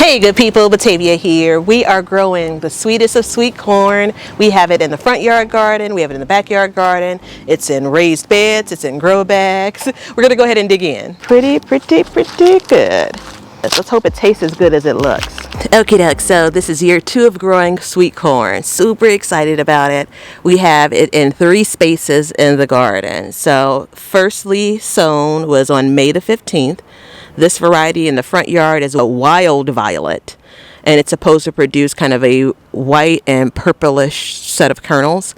Hey good people, Batavia here. We are growing the sweetest of sweet corn. We have it in the front yard garden, we have it in the backyard garden. It's in raised beds, it's in grow bags. We're gonna go ahead and dig in. Pretty good. Let's hope it tastes as good as it looks. Okie doke, so this is year 2 of growing sweet corn. Super excited about it. We have it in 3 spaces in the garden. So firstly sown was on May the 15th. This variety in the front yard is a wild violet, and it's supposed to produce kind of a white and purplish set of kernels.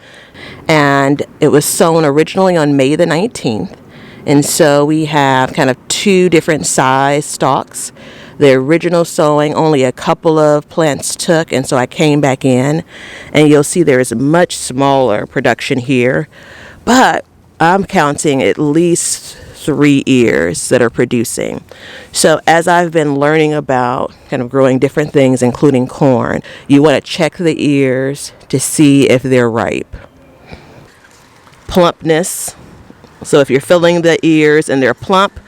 And it was sown originally on May the 19th. And so we have kind of 2 different size stalks. The original sowing, only a couple of plants took, and so I came back in, and you'll see there is much smaller production here. But I'm counting at least 3 ears that are producing. So as I've been learning about kind of growing different things, including corn, you want to check the ears to see if they're ripe. Plumpness. So if you're filling the ears and they're plump,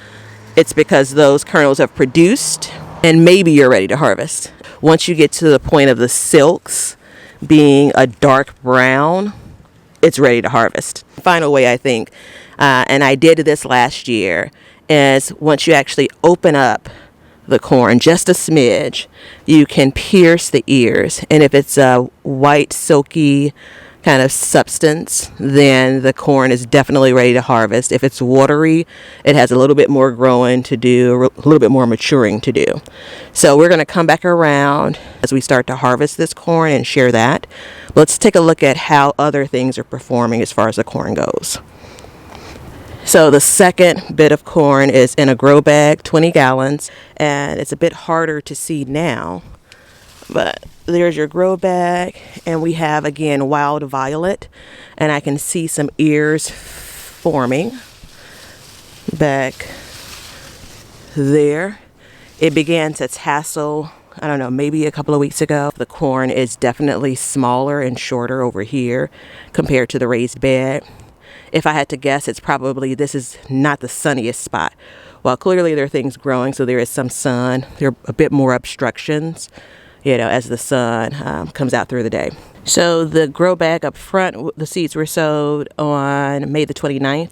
it's because those kernels have produced and maybe you're ready to harvest. Once you get to the point of the silks being a dark brown, it's ready to harvest. Final way, I think, and I did this last year, is once you actually open up the corn just a smidge, you can pierce the ears, and if it's a white silky kind of substance, then the corn is definitely ready to harvest. If it's watery, it has a little bit more growing to do, a little bit more maturing to do. So we're going to come back around as we start to harvest this corn and share that. Let's take a look at how other things are performing as far as the corn goes. So the second bit of corn is in a grow bag, 20 gallons, and it's a bit harder to see now. But there's your grow bag, and we have again wild violet, and I can see some ears forming back there. It began to tassel, I don't know, maybe a couple of weeks ago. The corn is definitely smaller and shorter over here compared to the raised bed. If I had to guess, it's probably this is not the sunniest spot. Well, clearly there are things growing, so there is some sun. There are a bit more obstructions, as the sun comes out through the day. So the grow bag up front, the seeds were sowed on May the 29th.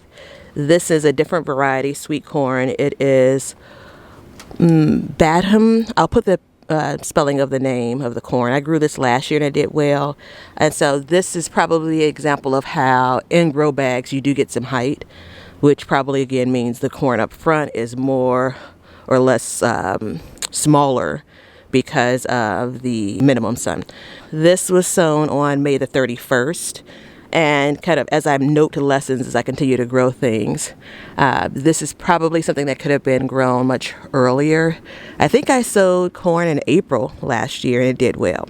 This is a different variety, sweet corn. It is Betta. I'll put the spelling of the name of the corn. I grew this last year and I did well. And so this is probably an example of how in grow bags you do get some height, which probably again means the corn up front is more or less smaller because of the minimum sun. This was sown on May the 31st. And kind of as I note lessons as I continue to grow things, this is probably something that could have been grown much earlier. I think I sowed corn in April last year and it did well.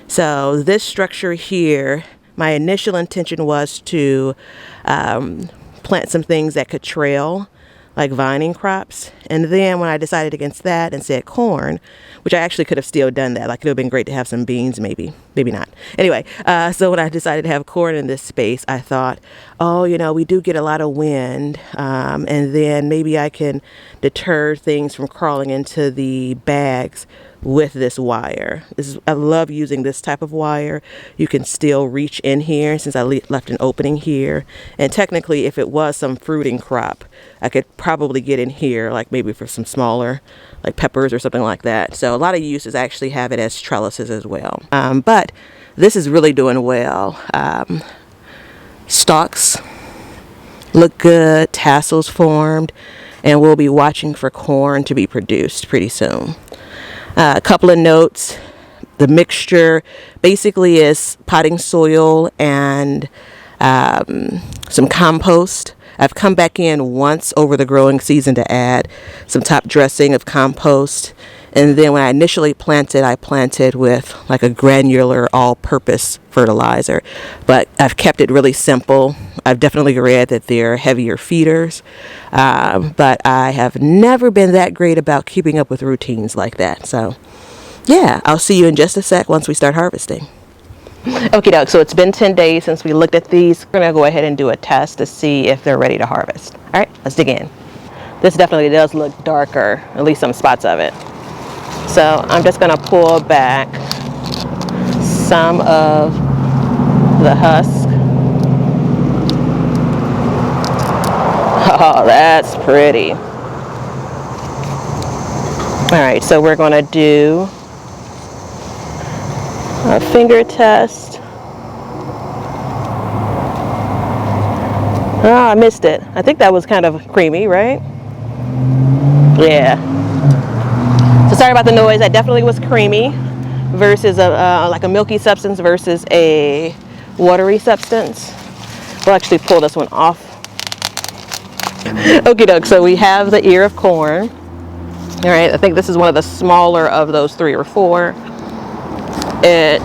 So this structure here, my initial intention was to plant some things that could trail, like vining crops. And then when I decided against that and said corn, which I actually could have still done that. Like it would have been great to have some beans, maybe not. Anyway, so when I decided to have corn in this space, I thought, we do get a lot of wind. And then maybe I can deter things from crawling into the bags with this wire. I love using this type of wire. You can still reach in here since I left an opening here. And technically, if it was some fruiting crop, I could probably get in here, like maybe for some smaller, like peppers or something like that. So a lot of uses actually have it as trellises as well. But this is really doing well. Stalks look good, tassels formed, and we'll be watching for corn to be produced pretty soon. A couple of notes. The mixture basically is potting soil and some compost. I've come back in once over the growing season to add some top dressing of compost. And then when I initially planted, I planted with like a granular all-purpose fertilizer. But I've kept it really simple. I've definitely read that they're heavier feeders. But I have never been that great about keeping up with routines like that. So, yeah, I'll see you in just a sec once we start harvesting. Okie doke, so it's been 10 days since we looked at these. We're going to go ahead and do a test to see if they're ready to harvest. All right, let's dig in. This definitely does look darker, at least some spots of it. So I'm just going to pull back some of the husk. Oh, that's pretty. All right, so we're going to do a finger test. Oh, I missed it. I think that was kind of creamy, right? Yeah. So sorry about the noise. That definitely was creamy versus like a milky substance versus a watery substance. We'll actually pull this one off. Okie doke. So we have the ear of corn. All right. I think this is one of the smaller of those 3 or 4. It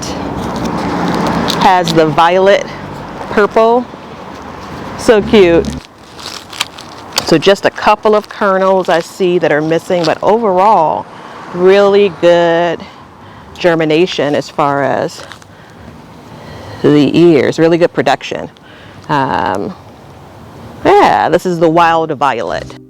has the violet purple. So cute. So just a couple of kernels I see that are missing, but overall, really good germination as far as the ears. Really good production. Yeah, this is the wild violet.